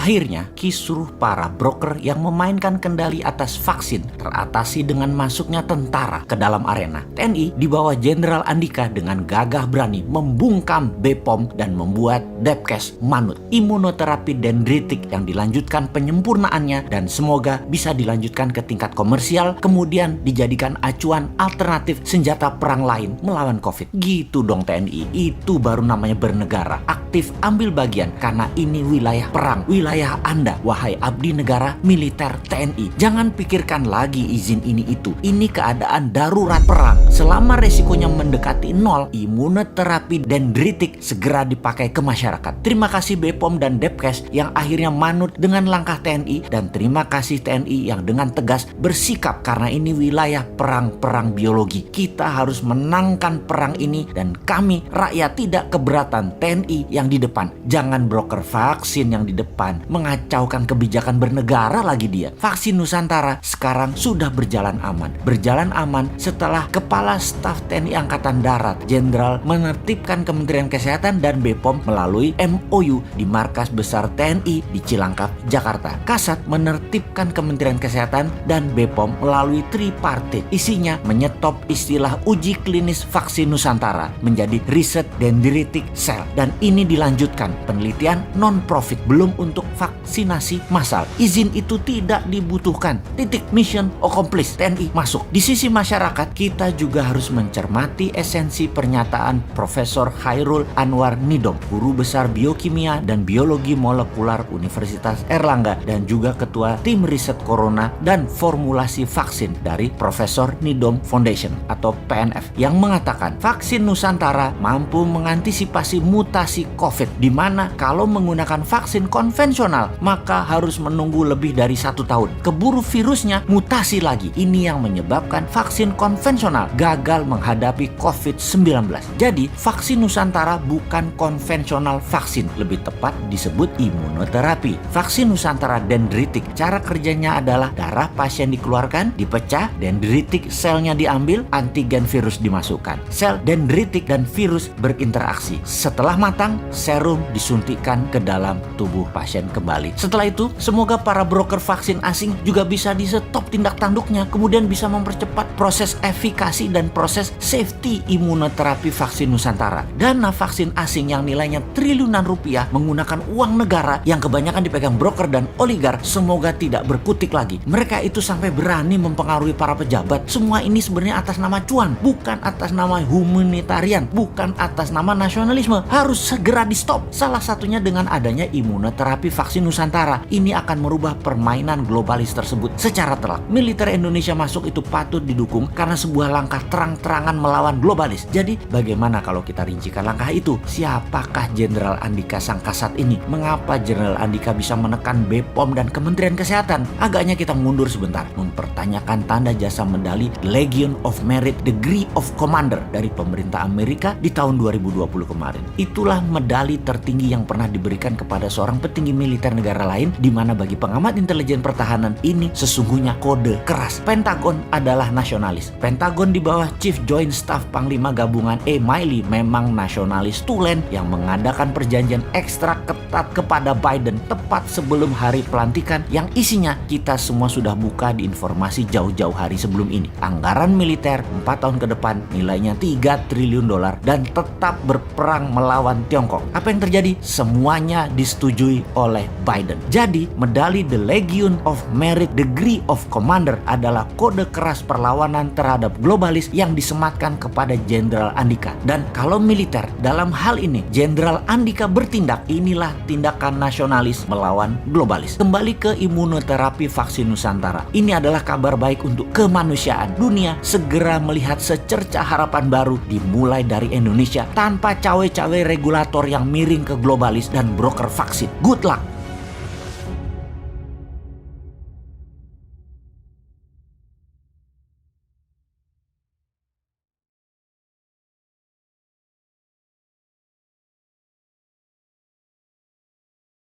Akhirnya, kisruh para broker yang memainkan kendali atas vaksin teratasi dengan masuknya tentara ke dalam arena. TNI di bawah Jenderal Andika dengan gagah berani membungkam BPOM dan membuat Depkes manut. Imunoterapi dendritik yang dilanjutkan penyempurnaannya dan semoga bisa dilanjutkan ke tingkat komersial, kemudian dijadikan acuan alternatif senjata perang lain melawan COVID. Gitu dong TNI, itu baru namanya bernegara. Aktif ambil bagian karena ini wilayah perang, wilayah Anda, wahai abdi negara militer TNI. Jangan pikirkan lagi izin ini itu. Ini keadaan darurat perang. Selama resikonya mendekati nol, imunoterapi dendritik segera dipakai ke masyarakat. Terima kasih BPOM dan Depkes yang akhirnya manut dengan langkah TNI, dan terima kasih TNI yang dengan tegas bersikap karena ini wilayah perang biologi. Kita harus menangkan perang ini dan kami rakyat tidak keberatan TNI yang di depan. Jangan broker vaksin yang di depan mengacaukan kebijakan bernegara lagi dia. Vaksin Nusantara sekarang sudah berjalan aman. Berjalan aman setelah Kepala Staf TNI Angkatan Darat Jenderal menertibkan Kementerian Kesehatan dan BPOM melalui MOU di Markas Besar TNI di Cilangkap, Jakarta. Kasat menertibkan Kementerian Kesehatan dan BPOM melalui tripartit. Isinya menyetop istilah uji klinis vaksin Nusantara menjadi riset dendritic cell, dan ini dilanjutkan penelitian non-profit belum untuk vaksinasi massal. Izin itu tidak dibutuhkan. Titik, mission accomplished. TNI masuk. Di sisi masyarakat, kita juga harus mencermati esensi pernyataan Profesor Chairul Anwar Nidom, Guru Besar Biokimia dan Biologi Molekular Universitas Erlangga dan juga Ketua Tim Riset Corona dan Formulasi Vaksin dari Profesor Nidom Foundation atau PNF, yang mengatakan vaksin Nusantara mampu mengantisipasi mutasi COVID, di mana kalau menggunakan vaksin konvensional maka harus menunggu lebih dari 1 tahun. Keburu virusnya mutasi lagi. Ini yang menyebabkan vaksin konvensional gagal menghadapi COVID-19. Jadi vaksin Nusantara bukan konvensional vaksin, lebih tepat disebut imunoterapi. Vaksin Nusantara dendritik, cara kerjanya adalah darah pasien dikeluarkan, dipecah, dendritik selnya diambil, antigen virus dimasukkan. Sel dendritik dan virus berinteraksi. Setelah matang, serum disuntikkan ke dalam tubuh pasien kembali. Setelah itu, semoga para broker vaksin asing juga bisa di-stop tindak tanduknya, kemudian bisa mempercepat proses efikasi dan proses safety imunoterapi vaksin Nusantara. Dana vaksin asing yang nilainya triliunan rupiah menggunakan uang negara yang kebanyakan dipegang broker dan oligar semoga tidak berkutik lagi. Mereka itu sampai berani mempengaruhi para pejabat. Semua ini sebenarnya atas nama cuan, bukan atas nama humanitarian, bukan atas nama nasionalisme. Harus segera di-stop. Salah satunya dengan adanya imunoterapi vaksin Nusantara. Ini akan merubah permainan globalis tersebut secara telak. Militer Indonesia masuk itu patut didukung karena sebuah langkah terang-terangan melawan globalis. Jadi bagaimana kalau kita rincikan langkah itu? Siapakah Jenderal Andika sang kasat ini? Mengapa Jenderal Andika bisa menekan BPOM dan Kementerian Kesehatan? Agaknya kita mundur sebentar, mempertanyakan tanda jasa medali Legion of Merit Degree of Commander dari pemerintah Amerika di tahun 2020 kemarin. Itulah medali tertinggi yang pernah diberikan kepada seorang petinggi militer negara lain, di mana bagi pengamat intelijen pertahanan ini sesungguhnya kode keras. Pentagon adalah nasionalis. Pentagon di bawah Chief Joint Staff Panglima Gabungan E. Miley memang nasionalis tulen yang mengadakan perjanjian ekstra ketat kepada Biden tepat sebelum hari pelantikan, yang isinya kita semua sudah buka di informasi jauh-jauh hari sebelum ini. Anggaran militer 4 tahun ke depan nilainya 3 triliun dolar dan tetap berperang melawan Tiongkok. Apa yang terjadi? Semuanya disetujui oleh Biden. Jadi medali The Legion of Merit Degree of Commander adalah kode keras perlawanan terhadap globalis yang disematkan kepada Jenderal Andika. Dan kalau militer dalam hal ini Jenderal Andika bertindak, inilah tindakan nasionalis melawan globalis. Kembali ke imunoterapi vaksin Nusantara. Ini adalah kabar baik untuk kemanusiaan. Dunia segera melihat secerca harapan baru dimulai dari Indonesia tanpa cawe-cawe regulator yang miring ke globalis dan broker vaksin. Good luck.